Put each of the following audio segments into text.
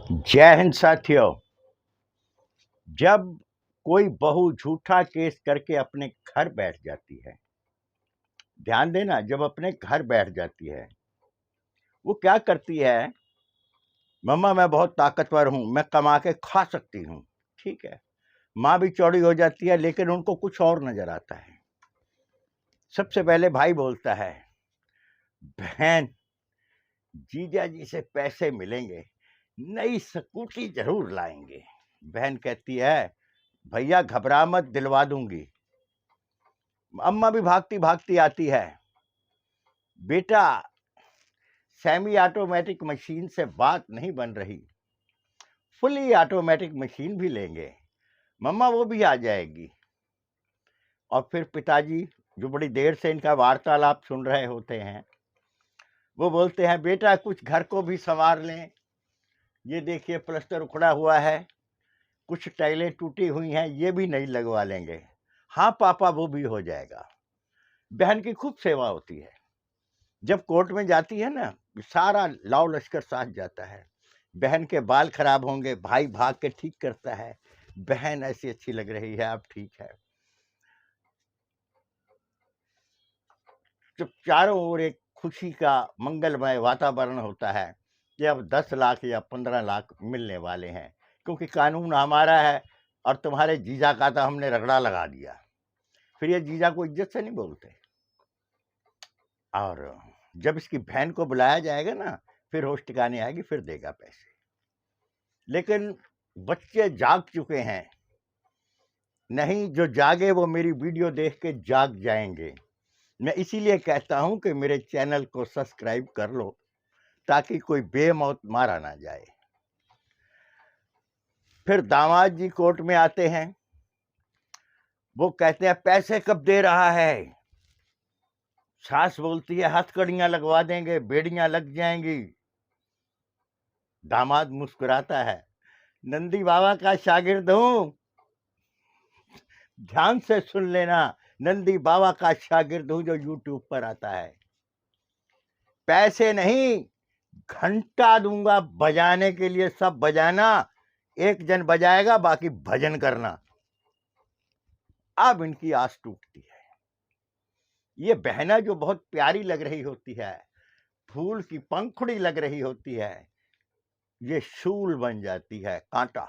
जय हिंद साथियों। जब कोई बहू झूठा केस करके अपने घर बैठ जाती है, ध्यान देना, जब अपने घर बैठ जाती है वो क्या करती है? मम्मा मैं बहुत ताकतवर हूं, मैं कमा के खा सकती हूं। ठीक है, माँ भी चौड़ी हो जाती है, लेकिन उनको कुछ और नजर आता है। सबसे पहले भाई बोलता है, बहन जीजा जी से पैसे मिलेंगे, नई स्कूटी जरूर लाएंगे। बहन कहती है, भैया घबरा मत, दिलवा दूंगी। अम्मा भी भागती भागती आती है, बेटा सेमी ऑटोमेटिक मशीन से बात नहीं बन रही, फुली ऑटोमेटिक मशीन भी लेंगे, मम्मा वो भी आ जाएगी। और फिर पिताजी, जो बड़ी देर से इनका वार्तालाप सुन रहे होते हैं, वो बोलते हैं, बेटा कुछ घर को भी संवार लें, ये देखिए प्लास्टर उखड़ा हुआ है, कुछ टाइलें टूटी हुई हैं, ये भी नहीं लगवा लेंगे। हाँ पापा वो भी हो जाएगा। बहन की खूब सेवा होती है। जब कोर्ट में जाती है ना, सारा लाव लश्कर साथ जाता है। बहन के बाल खराब होंगे, भाई भाग के ठीक करता है, बहन ऐसी अच्छी लग रही है, अब ठीक है। जब चारों ओर एक खुशी का मंगलमय वातावरण होता है कि अब 10 लाख या 15 लाख मिलने वाले हैं, क्योंकि कानून हमारा है और तुम्हारे जीजा का तो हमने रगड़ा लगा दिया। फिर ये जीजा को इज्जत से नहीं बोलते। और जब इसकी बहन को बुलाया जाएगा ना, फिर होश ठिकाने आएगी, फिर देगा पैसे। लेकिन बच्चे जाग चुके हैं, नहीं जो जागे वो मेरी वीडियो देख के जाग जाएंगे। मैं इसीलिए कहता हूं कि मेरे चैनल को सब्सक्राइब कर लो, ताकि कोई बेमौत मारा ना जाए। फिर दामाद जी कोर्ट में आते हैं, वो कहते हैं, पैसे कब दे रहा है? सास बोलती है, हथकड़ियां लगवा देंगे, बेड़ियां लग जाएंगी। दामाद मुस्कुराता है, नंदी बाबा का शागिर्द हूं, ध्यान से सुन लेना, नंदी बाबा का शागिर्द हूं जो यूट्यूब पर आता है। पैसे नहीं, घंटा दूंगा बजाने के लिए, सब बजाना, एक जन बजाएगा, बाकी भजन करना। अब इनकी आस टूटती है। ये बहना जो बहुत प्यारी लग रही होती है, फूल की पंखुड़ी लग रही होती है, ये शूल बन जाती है, कांटा।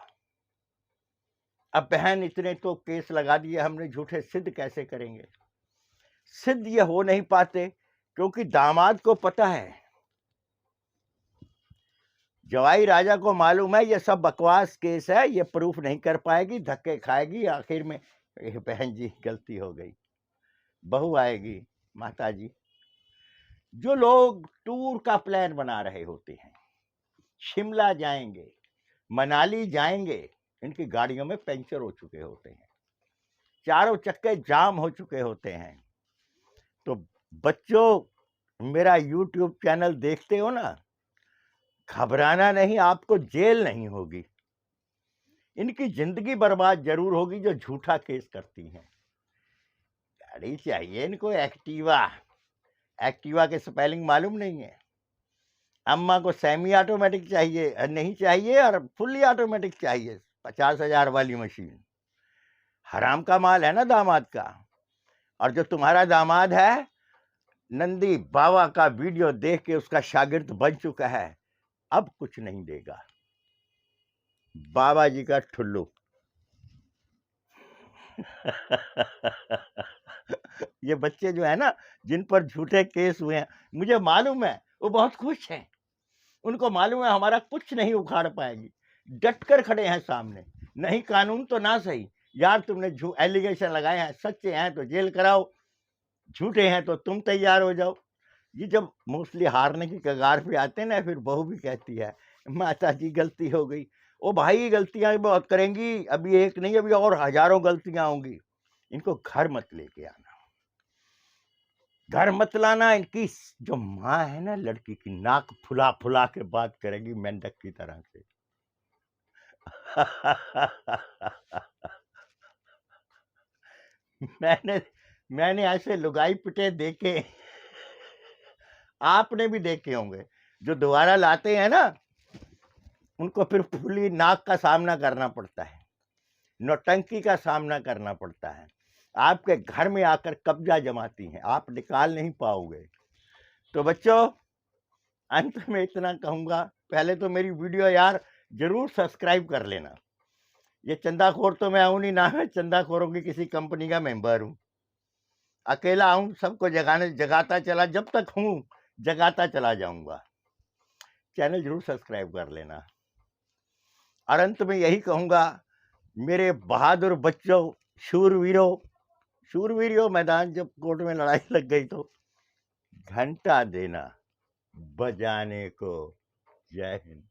अब बहन इतने तो केस लगा दिए हमने, झूठे सिद्ध कैसे करेंगे? सिद्ध ये हो नहीं पाते, क्योंकि दामाद को पता है, जवाई राजा को मालूम है ये सब बकवास केस है, ये प्रूफ नहीं कर पाएगी, धक्के खाएगी, आखिर में बहन जी गलती हो गई, बहू आएगी। माता जी, जो लोग टूर का प्लान बना रहे होते हैं, शिमला जाएंगे, मनाली जाएंगे, इनकी गाड़ियों में पंचर हो चुके होते हैं, चारों चक्के जाम हो चुके होते हैं। तो बच्चों, मेरा यूट्यूब चैनल देखते हो ना, घबराना नहीं, आपको जेल नहीं होगी, इनकी जिंदगी बर्बाद जरूर होगी जो झूठा केस करती हैं। गाड़ी चाहिए इनको एक्टिवा, एक्टिवा के स्पेलिंग मालूम नहीं है। अम्मा को सेमी ऑटोमेटिक चाहिए नहीं चाहिए, और फुल्ली ऑटोमेटिक चाहिए, 50,000 वाली मशीन। हराम का माल है ना दामाद का। और जो तुम्हारा दामाद है, नंदी बाबा का वीडियो देख के उसका शागिर्द बन चुका है, अब कुछ नहीं देगा। बाबा जी का ठुल्लू। ये बच्चे जो है ना, जिन पर झूठे केस हुए हैं, मुझे मालूम है वो बहुत खुश हैं। उनको मालूम है हमारा कुछ नहीं उखाड़ पाएगी, डट कर खड़े हैं सामने। नहीं कानून तो ना सही, यार तुमने एलिगेशन लगाए हैं, सच्चे हैं तो जेल कराओ, झूठे हैं तो तुम तैयार हो जाओ। ये जब मोस्टली हारने की कगार पे आते हैं ना, फिर बहू भी कहती है, माता जी गलती हो गई। ओ भाई, गलतियां बहुत करेंगी, अभी एक नहीं, अभी और हजारों गलतियां होंगी। इनको घर मत लेके आना, घर मत लाना। इनकी जो माँ है ना, लड़की की नाक फुला फुला के बात करेगी मेंढक की तरह से। मैंने ऐसे लुगाई पिटे देखे, आपने भी देखे होंगे, जो दोबारा लाते हैं ना, उनको फिर फूली नाक का सामना करना पड़ता है, नौटंकी का सामना करना पड़ता है, आपके घर में आकर कब्जा जमाती हैं, आप निकाल नहीं पाओगे। तो बच्चों, अंत में इतना कहूँगा, पहले तो मेरी वीडियो यार जरूर सब्सक्राइब कर लेना। ये चंदाखोर तो मैं हूं नहीं, ना मैं चंदाखोरों की किसी कंपनी का मेंबर हूं, अकेला हूं, सबको जगाता चला, जब तक हूं जगाता चला जाऊंगा। चैनल जरूर सब्सक्राइब कर लेना। और अंत में यही कहूंगा, मेरे बहादुर बच्चों, शूरवीरों, मैदान जब कोर्ट में लड़ाई लग गई तो घंटा देना बजाने को। जय हिंद।